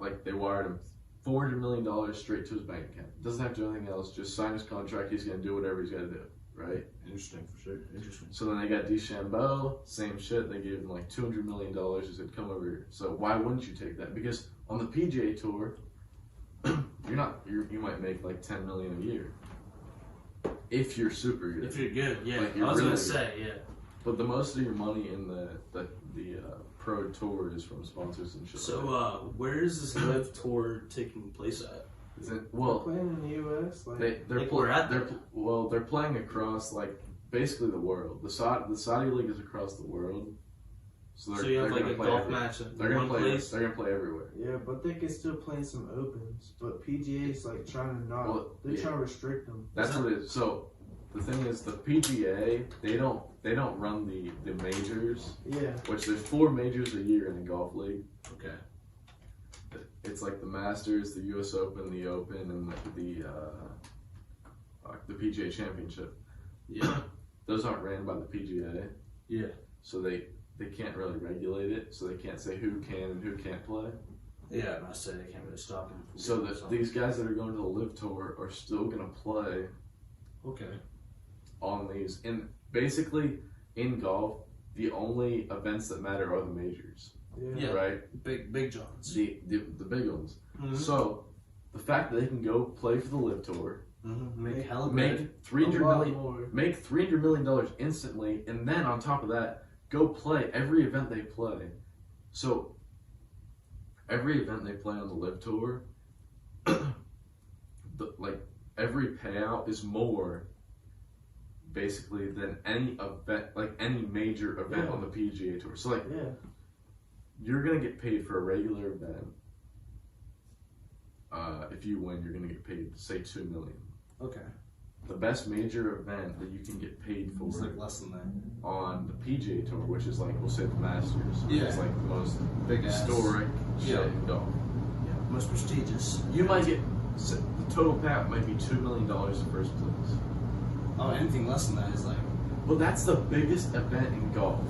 A: him $400 million straight to his bank account. Doesn't have to do anything else. Just sign his contract. He's gonna do whatever he's gotta do. Right.
C: Interesting for sure. Interesting.
A: So then they got DeChambeau, same shit. They gave him like $200 million. He said, "Come over here." So why wouldn't you take that? Because on the PGA Tour, you might make like $10 million a year if you're super good.
C: If you're good, yeah.
A: Like,
C: I
A: you're
C: was
A: really
C: gonna say, yeah.
A: But the most of your money in the pro tour is from sponsors and shit.
C: So where is this live tour taking place at?
A: Is it,
B: They're
A: well,
B: playing in the U.S. Like,
A: they're
C: Like we're at
A: they're playing across like basically the world. The Saudi league is across the world.
C: So you have like a golf match at one place?
A: They're gonna play everywhere.
B: yeah, but they can still play in some opens. But PGA's like trying to not.
A: Well,
B: they're
A: yeah.
B: trying to restrict them.
A: That's what it is. So the thing is, the PGA they don't run the majors,
B: Yeah.
A: which there's 4 majors a year in the golf league.
C: Okay.
A: It's like the Masters, the U.S. Open, the Open, and the PGA Championship.
C: Yeah.
A: Those aren't ran by the PGA,
C: Yeah.
A: so they can't really regulate it. So they can't say who can and who can't play.
C: Yeah, I say they can't really stop him.
A: So these guys that are going to the Live Tour are still going to play
C: Okay.
A: on these. And basically, in golf, the only events that matter are the majors,
C: Yeah.
A: right?
C: Big Johns.
A: The big ones.
C: Mhm.
A: So the fact that they can go play for the Live Tour,
C: Make hella
A: make
C: bread.
A: $300
B: A lot
A: million,
B: more.
A: make $300 million instantly, and then on top of that, go play every event they play. So every event they play on the Live Tour, like every payout is more basically than any event, like any major event
B: Yeah.
A: on the PGA Tour. So like
B: Yeah.
A: you're gonna get paid for a regular event. If you win, you're gonna get paid, say, $2 million.
C: Okay.
A: The best major event that you can get paid for
C: It's like less than that.
A: on the PGA Tour, which is like, we'll say the Masters.
C: Yeah.
A: It's like the most
C: Big ass.
A: historic shit
C: Yeah.
A: in golf.
C: Yeah. Most prestigious.
A: You might get, the total payout might be $2 million in first place.
C: Oh, anything less than that is like
A: Well, that's the biggest event in golf.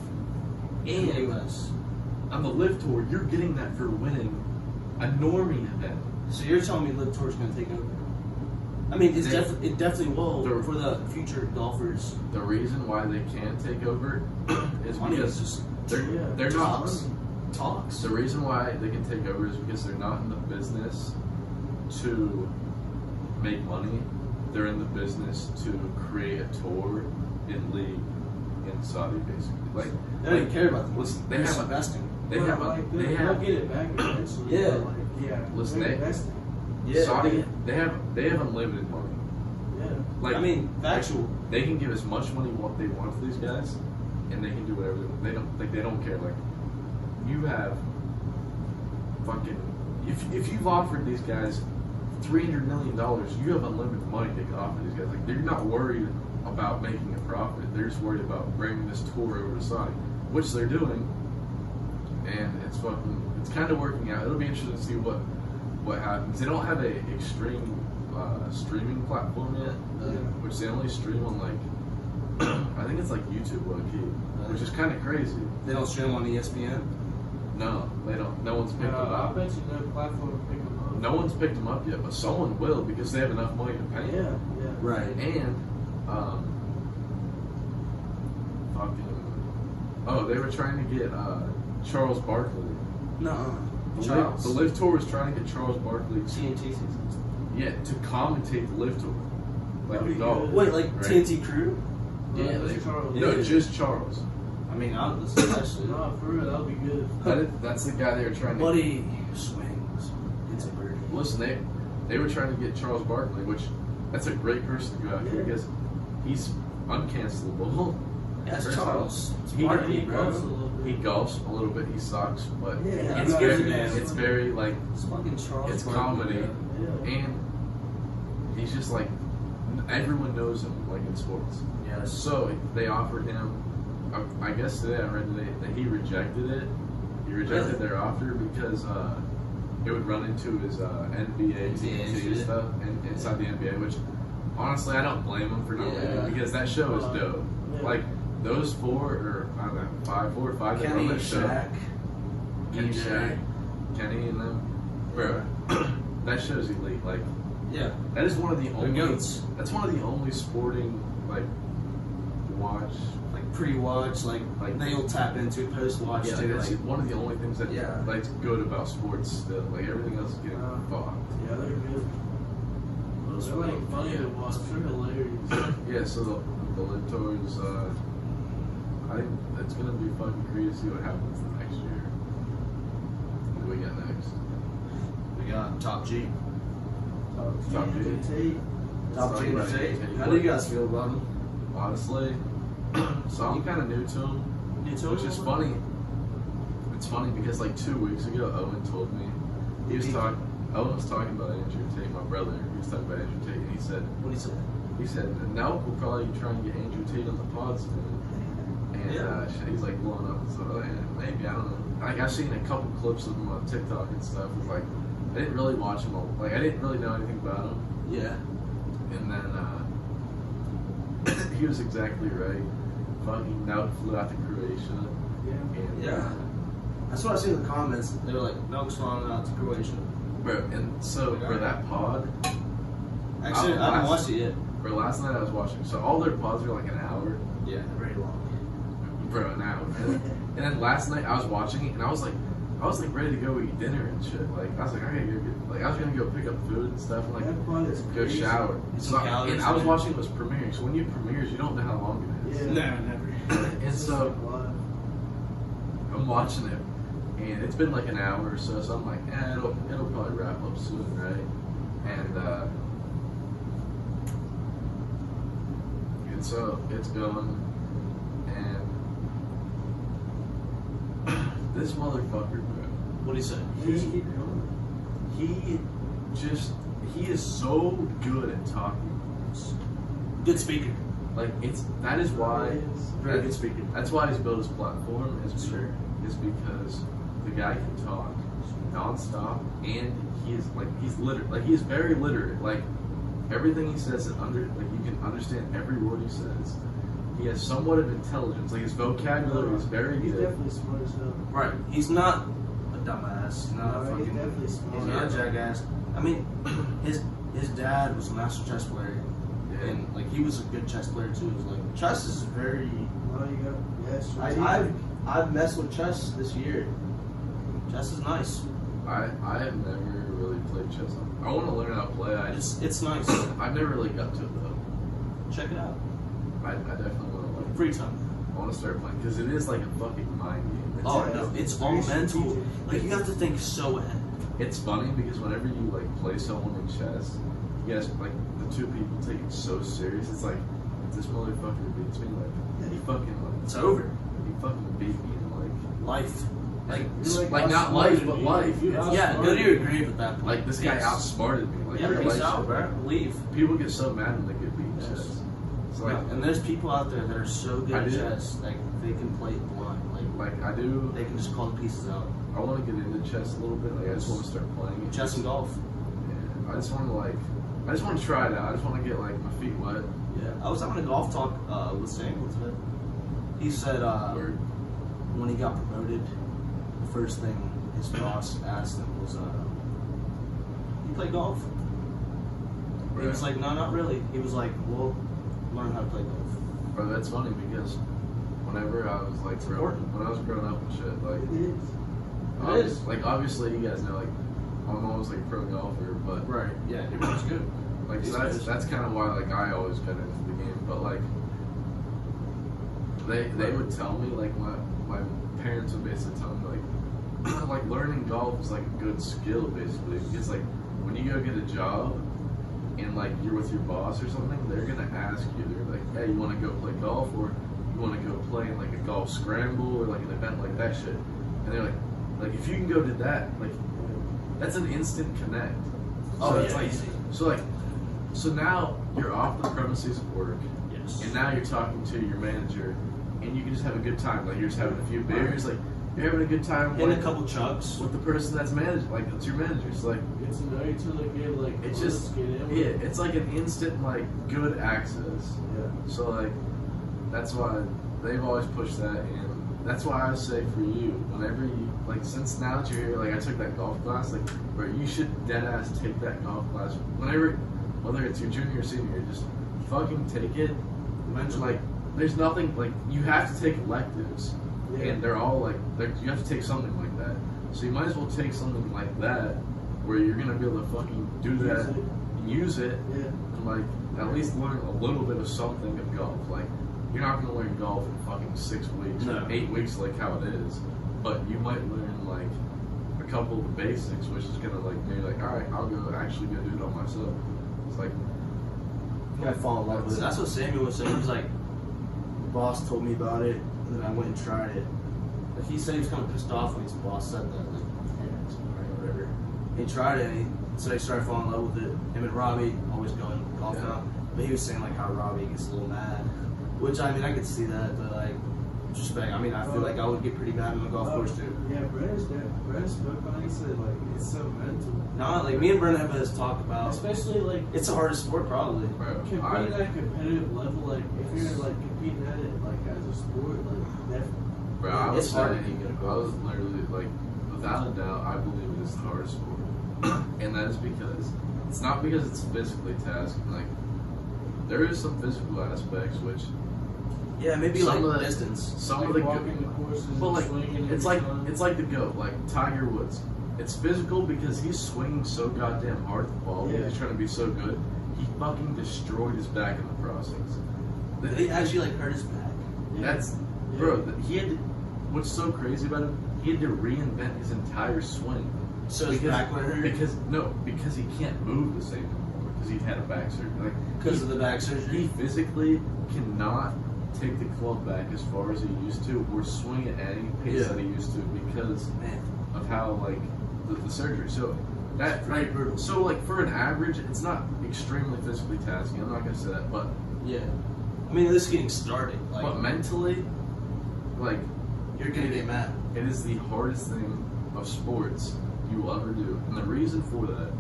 A: And
C: less.
A: on the Live Tour, you're getting that for winning a normie event.
C: So you're telling me Live Tour's gonna take over? I mean, it definitely will
A: They're-
C: for the future golfers.
A: The reason why they can't take over is
C: Money
A: because
C: is just
A: they're not.
C: talks.
A: The reason why they can take over is because they're not in the business to make money. They're in the business to create a tour in league in Saudi, basically. Like
C: They don't even care about them.
A: Listen,
C: They're just investing.
A: they
B: But,
A: have
B: like,
A: they
B: they'll
A: have
B: get it back eventually.
C: Yeah.
B: but, like, yeah.
A: Listen,
B: they're
A: they-
B: investing.
A: Saudi. They have unlimited money.
B: Yeah.
A: Like
C: I mean, factual.
A: they can give as much money what they want to these guys, and they can do whatever they want. They don't care. Like you have fucking if you've offered these guys $300 million, you have unlimited money they can offer these guys. Like they're not worried about making a profit. They're just worried about bringing this tour over to Saudi, which they're doing, and it's kind of working out. It'll be interesting to see what happens. They don't have a extreme streaming platform yet, which they only stream on like I think it's like YouTube low key, which is kind of crazy.
C: They don't stream on ESPN.
A: No, they don't. No one's picked them
B: I
A: up.
B: bet you no platform will pick them up.
A: No one's picked them up yet, but someone will because they have enough money to pay.
B: Yeah, yeah.
C: Right.
A: And they were trying to get Charles Barkley.
C: No.
A: The Live Tour was trying to get Charles Barkley
C: TNT seasons.
A: to commentate the Live Tour, like
B: That'd
A: a
B: be
A: dog.
B: good.
C: Wait, like
A: Right.
C: TNT crew?
A: Yeah,
B: That's Charles.
A: no,
C: Yeah.
A: just Charles.
C: I mean, I'll listen to that shit.
B: No, for real, that'll be good.
A: That's the guy they were trying to.
C: Buddy swings. It's a birdie.
A: Listen, they were trying to get Charles Barkley, which that's a great person to go after
B: Yeah.
A: because he's uncancelable.
C: That's
A: First of all,
C: Charles. It's
A: he-
C: Barkley,
B: He
C: bro.
B: busts a little bit.
A: he golfs a little bit. He sucks, but
B: Yeah,
A: it's
B: I
A: very,
B: know.
A: it's very like
C: It's fucking Charles.
A: it's
C: Barkley,
A: comedy,
C: man.
B: Yeah.
A: and he's just like everyone knows him like in sports.
C: Yes.
A: So they offered him. I guess today I read today that he rejected it. He rejected
C: Really?
A: their offer because it would run into his NBA
C: NBA
A: TNT
C: shit.
A: stuff and inside the NBA, which honestly I don't blame him for not leaving because that show is dope.
B: Yeah.
A: Like those four or I don't know, four or five that
C: Kenny
A: run
C: and
A: that show.
C: Shaq.
A: Kenny,
C: DJ.
A: Shaq, Kenny and them, bro. That show's elite. Like
C: Yeah.
A: that is one of the
C: They're
A: only.
C: goats.
A: That's one of the only sporting like watch.
C: Like pre-watch, like they'll tap into post-watch
A: Yeah,
C: too.
A: that's
C: Like,
A: one of the only things that
C: Yeah.
A: like good about sports still. Like everything else is getting fucked.
B: Yeah, they're good. They're like funny to watch. They're hilarious.
A: Yeah, so the Live Tours, I think it's gonna be fucking crazy to see what happens the next year. What do we got next?
C: we got Top G.
A: Top G.
B: Tate.
C: Top
A: talk
C: G
A: about
C: and Tate.
A: Tate.
C: How do you guys feel about him?
A: Honestly, so I'm kind of new to him,
C: You too?
A: which is funny. It's funny because like 2 weeks ago, Owen told me he was talking. Owen was talking about Andrew Tate, my brother. He was talking about Andrew Tate, and he said,
C: What do you say?
A: now we'll probably try and get Andrew Tate on the pod soon. And
C: Yeah.
A: he's like blowing up and stuff. And maybe I don't know. Like I've seen a couple clips of him on TikTok and stuff. It's like I didn't really watch him. Like I didn't really know anything about him.
C: Yeah.
A: And then he was exactly right. Fucking now flew out to Croatia.
B: Yeah.
A: And,
C: Yeah. That's what I see in the comments. They were like, Melk's flying out to Croatia.
A: Bro, and so for that pod,
C: Actually, I haven't watched it yet.
A: for last night I was watching. So all their pods are like an hour.
C: Yeah.
B: Very long.
A: Bro, an hour. And then last night I was watching it and I was like ready to go eat dinner and shit. Like I was like, I gotta go get, like I was gonna go pick up food and stuff and like
B: That pod is
A: go
B: crazy.
A: shower.
C: Some
A: So,
C: calories
A: and I was
C: in it.
A: watching it was premiering. So when you premieres, you don't know how long it is.
B: Yeah.
C: never.
A: And so I'm watching it, and it's been like an hour or so. So I'm like, it'll probably wrap up soon, right? And so it's going, and this motherfucker, bro.
C: What do you say?
A: He is so good at talking.
C: Good speaker.
A: Like that is why.
C: Very good speaker.
A: That's why he's built his platform is
C: Sure.
A: because the guy can talk nonstop and he's very literate. Like everything he says you can understand every word he says. He has somewhat of intelligence. Like his vocabulary is very
B: He's
A: good.
B: definitely smart as hell.
C: Right. He's not a dumbass. He's not a
B: Right,
C: fucking.
B: he's definitely smart.
C: He's not a jackass. I mean, his dad was a master chess player,
A: Yeah.
C: and like he was a good chess player too. It was like chess is very.
B: Oh, you got
C: I've messed with chess this year. Chess is nice.
A: I have never really played chess. I want to learn how to play.
C: It's nice.
A: I've never really got to it though.
C: Check it out.
A: I definitely want to learn.
C: Free time.
A: I want to start playing because it is like a fucking mind game.
C: Oh no, it's all
B: very
C: mental.
B: strategic.
C: Like you have to think so ahead.
A: It's funny because whenever you like play someone in chess, you guys like the two people take it so serious. It's like if this motherfucker beats me, like he fucking
C: It's over.
A: he fucking beat me in
C: Life.
A: like
B: You're
A: like not life but life.
C: Yeah, go to your grave at that point.
A: Like this guy
C: Yes.
A: outsmarted me. Like
C: Yeah,
A: real
C: peace
A: life
C: out,
A: shit.
C: bro. Leave.
A: People get so mad when they get beat in
C: Yes.
A: chess. It's like
C: And there's people out there that are so good
A: I
C: at
A: do.
C: chess, like they can play it blind. Like
A: I do.
C: they can just call the pieces out.
A: I want to get into chess a little bit. Like I just want to start playing it.
C: Chess and golf.
A: Yeah, I just want to try it out. I just want to get like my feet wet.
C: Yeah. I was having a golf talk with Samuel today. He said
A: Word.
C: when he got promoted, the first thing his boss asked him was, "You play golf?" He was like, "No, not really." He was like, "Well, learn how to play golf."
A: Bro, that's funny because whenever I was like when I was growing up and shit, like
B: It is.
A: obviously you guys know like I'm almost like a pro golfer, but
C: Right. Yeah, he was good.
A: like so that's kind of why like I always got into the game. But like they would tell me like my parents would basically tell me like like learning golf is like a good skill basically because like when you go get a job and like you're with your boss or something, they're gonna ask you. They're like, "Hey, you want to go play golf or you want to go play in like a golf scramble or like an event like that shit. And they're like if you can go to that, like that's an instant connect.
C: Oh,
A: so
C: yeah,
A: it's like,
C: easy.
A: so now you're off the premises of work.
C: Yes.
A: And now you're talking to your manager, and you can just have a good time. Like you're just having a few beers, like you're having a good time.
C: And a couple chugs
A: with the person that's managed, like that's your manager. It's like
B: Get to know each other, get like
A: it's just
B: get in with
A: yeah, it's like an instant like good access.
B: Yeah.
A: So like that's why they've always pushed that, and that's why I say for you, whenever you like, since now that you're here, like I took that golf class, like where you should dead ass take that golf class whenever, whether it's your junior or senior, just fucking take it. Like there's nothing like you have to take electives, and they're all like you have to take something like that. So you might as well take something like that where you're gonna be able to fucking do that, use it, and like at least learn a little bit of something of golf. Like you're not gonna learn golf in fucking 6 weeks, or 8 weeks, like how it is, but you might learn like a couple of the basics, which is gonna like maybe like, all right, I'll go actually go do it on myself. It's like
C: you gotta fall in love with it. That's what Samuel was saying. He was like, the boss told me about it, and then I went and tried it. Like he said he was kind of pissed off when his boss said that, like, whatever. He tried it, and he said he started falling in love with it. Him and Robbie always going golf now. But he was saying like how Robbie gets a little mad, which I mean I could see that, but like respect. I mean I feel like I would get pretty mad on the golf course too.
B: Yeah, Brandon spoke on it. He said like it's so mental.
C: No, like me and Brendan have this talk about,
B: especially like
C: it's the hardest sport probably.
B: Competing at a competitive level, like if you're like competing at it like as a sport, like definitely.
A: Bro, I
C: it's hard to
A: say,
C: get
A: I was literally like, without a doubt, I believe it is the hardest sport, and that is because it's not because it's physically tasking. Like there is some physical aspects, which
C: maybe
A: some
C: like
A: of the
C: distance.
A: some
B: like
A: of the
B: walking the courses,
A: but like
B: swinging
A: it's like the GOAT, like Tiger Woods. It's physical because he's swinging so goddamn hard at the ball.
B: Yeah.
A: He's trying to be so good. He fucking destroyed his back in the process.
C: Did he actually like hurt his back?
A: That's bro. He had to, what's so crazy about him? He had to reinvent his entire swing.
C: So his back would hurt?
A: Because he can't move the same anymore because he had a back surgery. Like
C: because of the back surgery.
A: He physically cannot take the club back as far as he used to, or swing at any pace that he used to because of how like the surgery. So that
C: pretty brutal.
A: So like for an average, it's not extremely physically tasking. I'm not gonna say that, but
C: I mean, this is getting started. Like,
A: but mentally, like
C: you're gonna get mad.
A: It is the hardest thing of sports you will ever do, and the reason for that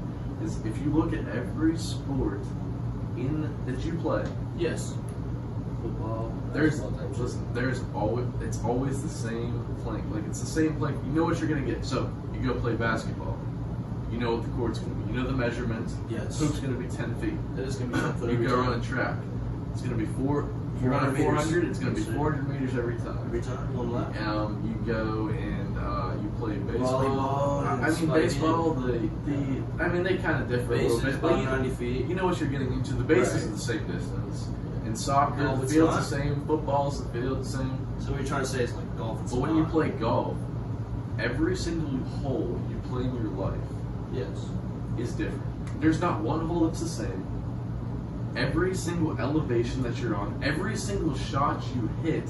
A: is if you look at every sport that you play.
C: Yes.
B: Football.
A: There's always the same plank. Like it's the same plank. You know what you're gonna get. So you go play basketball. You know what the court's gonna be. You know the measurement.
C: Yes.
A: Hoop's gonna be 10 feet.
C: It is gonna be 10 foot.
A: You go run a track. It's gonna be if you run 400, it's gonna be 400 meters every time.
C: Every time, one lap.
A: You go and you play baseball.
C: Volleyball.
A: I mean, baseball. I mean, they kind of differ a little bit.
C: About 90 feet.
A: You know what you're getting into. The bases are the same distance. In soccer,
C: Golf,
A: the
C: it's
A: field's
C: not.
A: the same. Football's the field's the same.
C: So what you're trying to say is like golf.
A: But when you play golf, every single hole you play in your life is different. There's not one hole that's the same. Every single elevation that you're on, every single shot you hit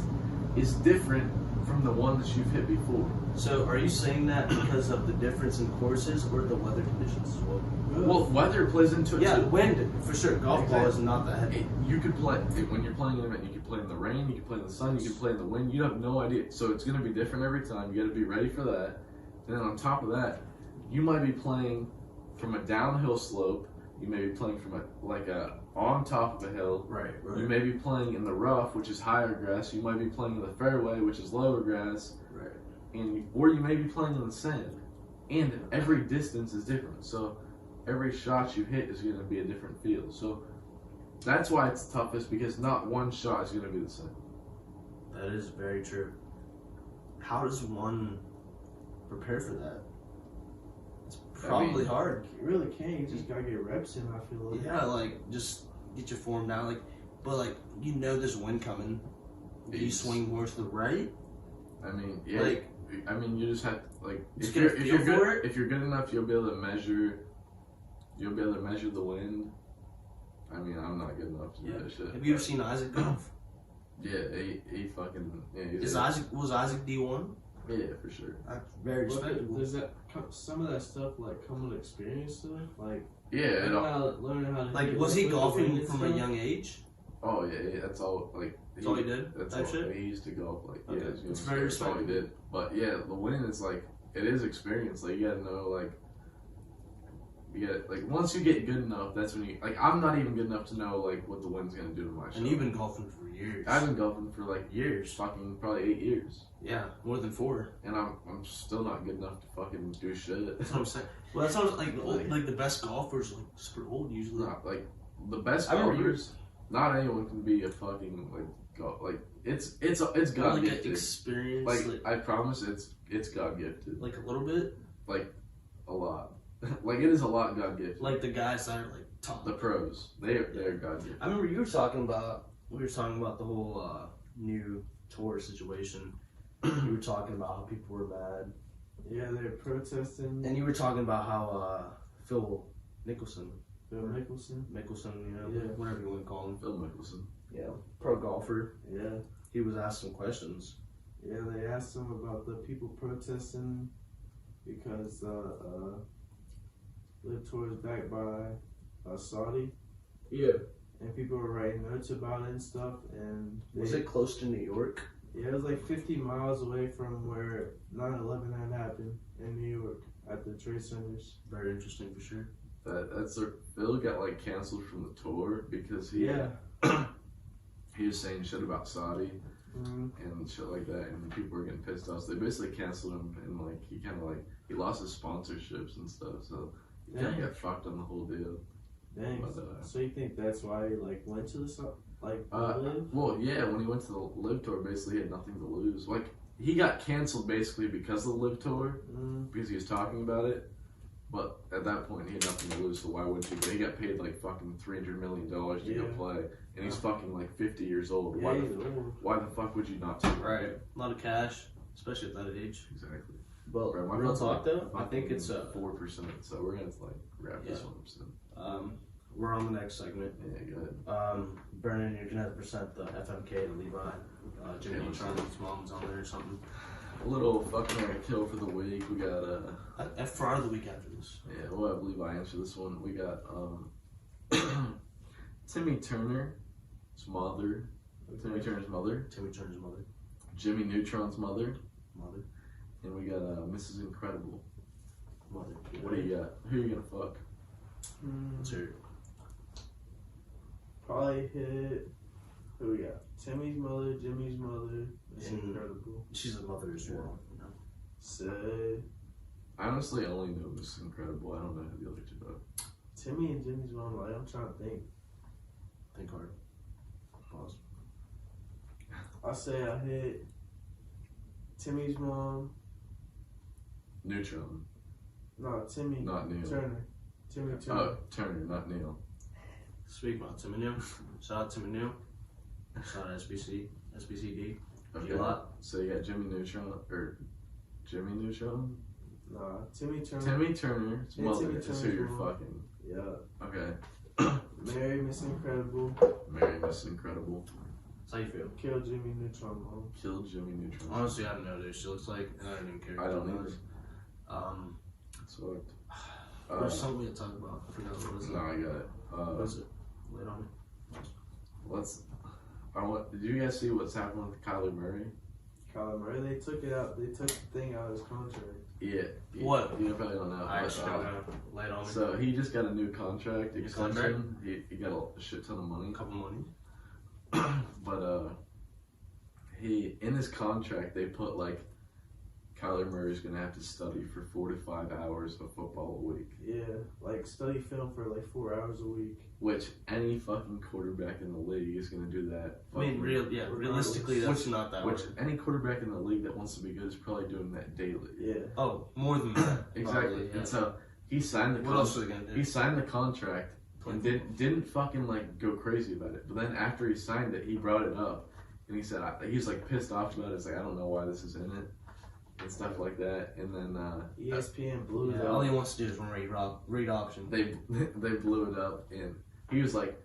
A: is different from the one that you've hit before.
C: So are you saying that because of the difference in courses or the weather conditions as well?
A: Well, weather plays into it
C: Yeah,
A: too.
C: wind, for sure. Golf ball is not that heavy.
A: You could play, when you're playing an event, you can play in the rain, you can play in the sun, you can play in the wind. You have no idea. So it's going to be different every time. You got to be ready for that. And then on top of that, you might be playing from a downhill slope. You may be playing from on top of a hill.
C: Right.
A: You may be playing in the rough, which is higher grass. You might be playing in the fairway, which is lower grass.
C: Right.
A: Or you may be playing in the sand. And every distance is different. So every shot you hit is going to be a different feel. So that's why it's toughest, because not one shot is going to be the same.
C: That is very true. How does one prepare for that? It's probably hard.
B: You really can't. You just gotta get reps in. I feel like.
C: Yeah, like just get your form down. But you know there's wind coming. Do you swing more to the right?
A: I mean, yeah. You just have to, if you're good enough, you'll be able to measure. You'll be able to measure the wind. I mean, I'm not good enough to do that shit.
C: Have you ever seen Isaac golf?
A: Yeah, he fucking. Yeah,
C: Was Isaac D1?
A: Yeah, for sure.
C: That's very respectable.
B: Does that some of that stuff like come with experience to it? Like
A: Yeah,
B: learning how to
C: like was he golfing from a young age?
A: Oh yeah, that's all. Like
C: that's all he did.
A: That's
C: type
A: all.
C: shit?
A: He used to golf. Like
C: Okay.
A: yeah,
C: It's very
A: that's all he did. But yeah, the win is like it is experience. Like you gotta know like. You get like once you get good enough, that's when you like. I'm not even good enough to know like what the wind's gonna do to my shot.
C: And you've been golfing for years.
A: I've been golfing for like
C: years,
A: fucking probably 8 years.
C: Yeah, more than 4.
A: And I'm still not good enough to fucking do shit.
C: That's what I'm saying. Well, that's what like the best golfers like super old usually.
A: Not like the best
C: I remember
A: golfers. Not anyone can be a fucking like golf. Like it's God
C: like
A: gifted.
C: Experience.
A: Like I promise it's God gifted.
C: Like a little bit.
A: Like a lot. Like it is a lot God gifted.
C: Like the guys that are like top.
A: The pros, they're God gifted.
C: I remember we were talking about the whole new tour situation. You were talking about how people were mad.
B: Yeah, they're protesting.
C: And you were talking about how Phil Mickelson,
B: you know,
C: whatever you want to call him.
A: Phil Mickelson.
C: Yeah, pro golfer.
B: Yeah.
C: He was asked some questions.
B: Yeah, they asked him about the people protesting because Live Tour is backed by Saudi.
C: Yeah.
B: And people were writing notes about it and stuff. And
C: Was it close to New York?
B: Yeah, it was like 50 miles away from where 9/11 had happened in New York at the Trade Centers.
C: Very interesting for sure.
A: Phil got like canceled from the tour because he was saying shit about Saudi and shit like that, and people were getting pissed off. So they basically canceled him, and like he kind of like he lost his sponsorships and stuff. So he kind of got fucked on the whole deal.
B: Dang.
A: But,
B: so you think that's why he like went to the Live?
A: Well, yeah, when he went to the Live Tour, basically he had nothing to lose. Like he got canceled basically because of the Live Tour, because he was talking about it. But at that point, he had nothing to lose, so why would you? But he got paid like fucking $300 million to go play, and he's fucking like 50 years old.
B: Yeah,
A: why the fuck would you not take it?
C: Right. A lot of cash, especially at that age.
A: Exactly.
C: Well,
A: Bro,
C: real talk though, I think it's
A: 4%. So we're gonna like wrap this 1%.
C: We're on the next segment.
A: Yeah, go ahead.
C: Brennan, you're gonna have to present the FMK to Levi. Jimmy Neutron's mom's on there or something.
A: A little fucking kill for the week. We got
C: at Friday the week after this.
A: Yeah, we'll have Levi answer this one. We got Timmy Turner's mother. Timmy Turner's mother.
C: Timmy Turner's mother.
A: Jimmy Neutron's mother.
C: Mother.
A: And we got Mrs. Incredible.
C: Mother.
A: What do you got? Who are you gonna fuck?
C: Let's hear it.
B: Probably hit. Who we got? Timmy's mother, Jimmy's mother. It's Incredible.
C: She's a mother as well.
B: Say.
A: I honestly only know Mrs. Incredible. I don't know who the other two are.
B: Timmy and Jimmy's mom. Like, I'm trying to think.
C: Think hard. Pause.
B: I say I hit Timmy's mom.
A: Neutron.
B: No, Timmy.
A: Not Neil.
B: Turner. Timmy Turner.
A: Oh, Turner, not Neil.
C: Speak about Timmy Neil. Shout out Timmy Neil. Shout out SBCD.
A: Okay. So you got Jimmy Neutron or Jimmy Neutron?
B: Nah, Timmy Turner.
A: Timmy Turner's mother
B: Timmy
A: is who you're fucking.
B: Yeah.
A: Okay.
B: Mary Miss Incredible.
A: Marry Miss Incredible.
C: That's how you feel.
B: Kill Jimmy Neutron, mom.
A: Kill Jimmy Neutron.
C: Honestly, I don't know what she looks like, and I don't even care.
A: I don't either.
C: So,
A: What?
C: there's something we had to talk about. I forgot what it was.
A: No, I got it.
C: What is it? Lay it on me.
A: Did you guys see what's happening with Kyler Murray?
B: Kyler Murray, they took it out. They took the thing out of his contract.
A: Yeah.
C: What?
A: You probably don't know.
C: I actually don't know. Lay it on me.
A: So he just got a new contract
C: Contract?
A: extension. He got a shit ton of money.
C: A couple money.
A: But he in his contract they put like Kyler Murray's gonna have to study for 4 to 5 hours of football a week.
B: Yeah, like study film for like 4 hours a week.
A: Which any fucking quarterback in the league is gonna do that.
C: I mean, realistically, that's not that
A: Which
C: hard.
A: any quarterback in the league that wants to be good is probably doing that daily.
B: Yeah.
C: Oh, more than that.
A: Exactly.
C: Probably, yeah.
A: And so he signed the
C: What else are they gonna do?
A: He signed the contract and didn't fucking like go crazy about it. But then after he signed it, he brought it up and he said he's like pissed off about it. It's like I don't know why this is in it and stuff like that. And then
B: ESPN blew it
C: all
B: up.
C: he wants to do is read options.
A: they blew it up and he was like,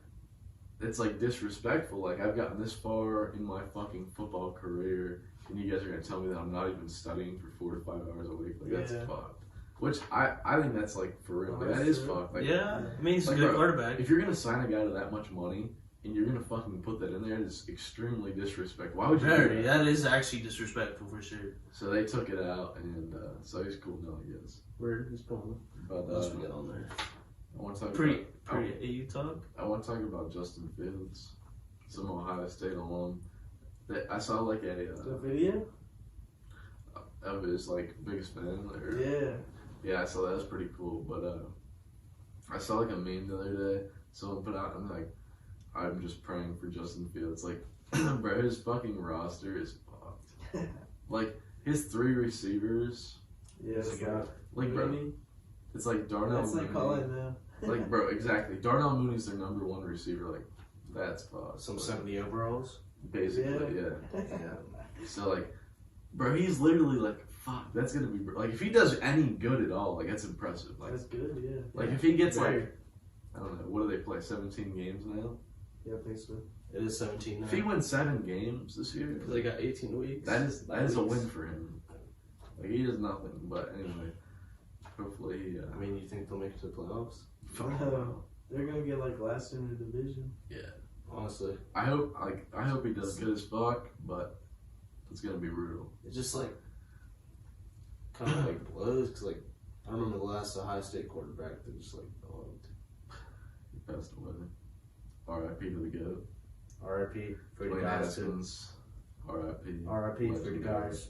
A: it's like disrespectful. Like I've gotten this far in my fucking football career, and you guys are gonna tell me that I'm not even studying for 4 to 5 hours a week. Like that's fucked. Which I think that's like for real. Like, that is fucked. Like,
C: yeah, I mean he's
A: like,
C: a good
A: bro,
C: quarterback.
A: If you're gonna sign a guy to that much money and you're gonna fucking put that in there, it's extremely disrespectful. Why would you do
C: Very,
A: that?
C: that is actually disrespectful for sure.
A: So they took it out, and so he's cool now, I guess.
C: Where he's going?
A: But
C: What else we got on there?
A: I want to talk
C: Pretty
A: about,
C: you talk?
A: I want to talk about Justin Fields, some Ohio State alum. I saw like
B: The video?
A: of his like biggest fan. Yeah, I saw that. It was pretty cool. But I saw like a meme the other day. Someone put out, I'm like, I'm just praying for Justin Fields. Like, bro, his fucking roster is fucked. Like his 3 receivers.
B: Yeah, it's
A: Like, bro, it's like Darnell
B: that's
A: Mooney.
B: like calling now.
A: Like, bro, exactly. Darnell Mooney's their number 1 receiver. Like, that's fucked.
C: Some 70 overalls.
A: Basically, yeah.
C: Yeah.
A: So, like, bro, he's literally like, fuck, that's gonna be, like, if he does any good at all, like, that's impressive. Like,
B: That's good, yeah.
A: like if he gets, like, I don't know, what do they play, 17 games now?
B: Yeah, I think so.
C: It is 17 now.
A: If he wins 7 games this year,
C: Because they got 18 weeks.
A: that is a win for him. Like, he does nothing, but anyway, hopefully,
C: I mean, you think they'll make it to the playoffs?
B: They're gonna get like last in the division.
A: Yeah.
C: Honestly.
A: I hope he does good as fuck, but it's gonna be brutal.
C: It's just like, kind of like blows, because like, I remember the last Ohio State quarterback that just like dogged.
A: He passed away. R.I.P. to the GOAT.
C: R.I.P. for the
A: Dwayne
C: guys too.
A: Haskins. R.I.P.
C: R.I.P. for the
A: Legendary.
C: guys.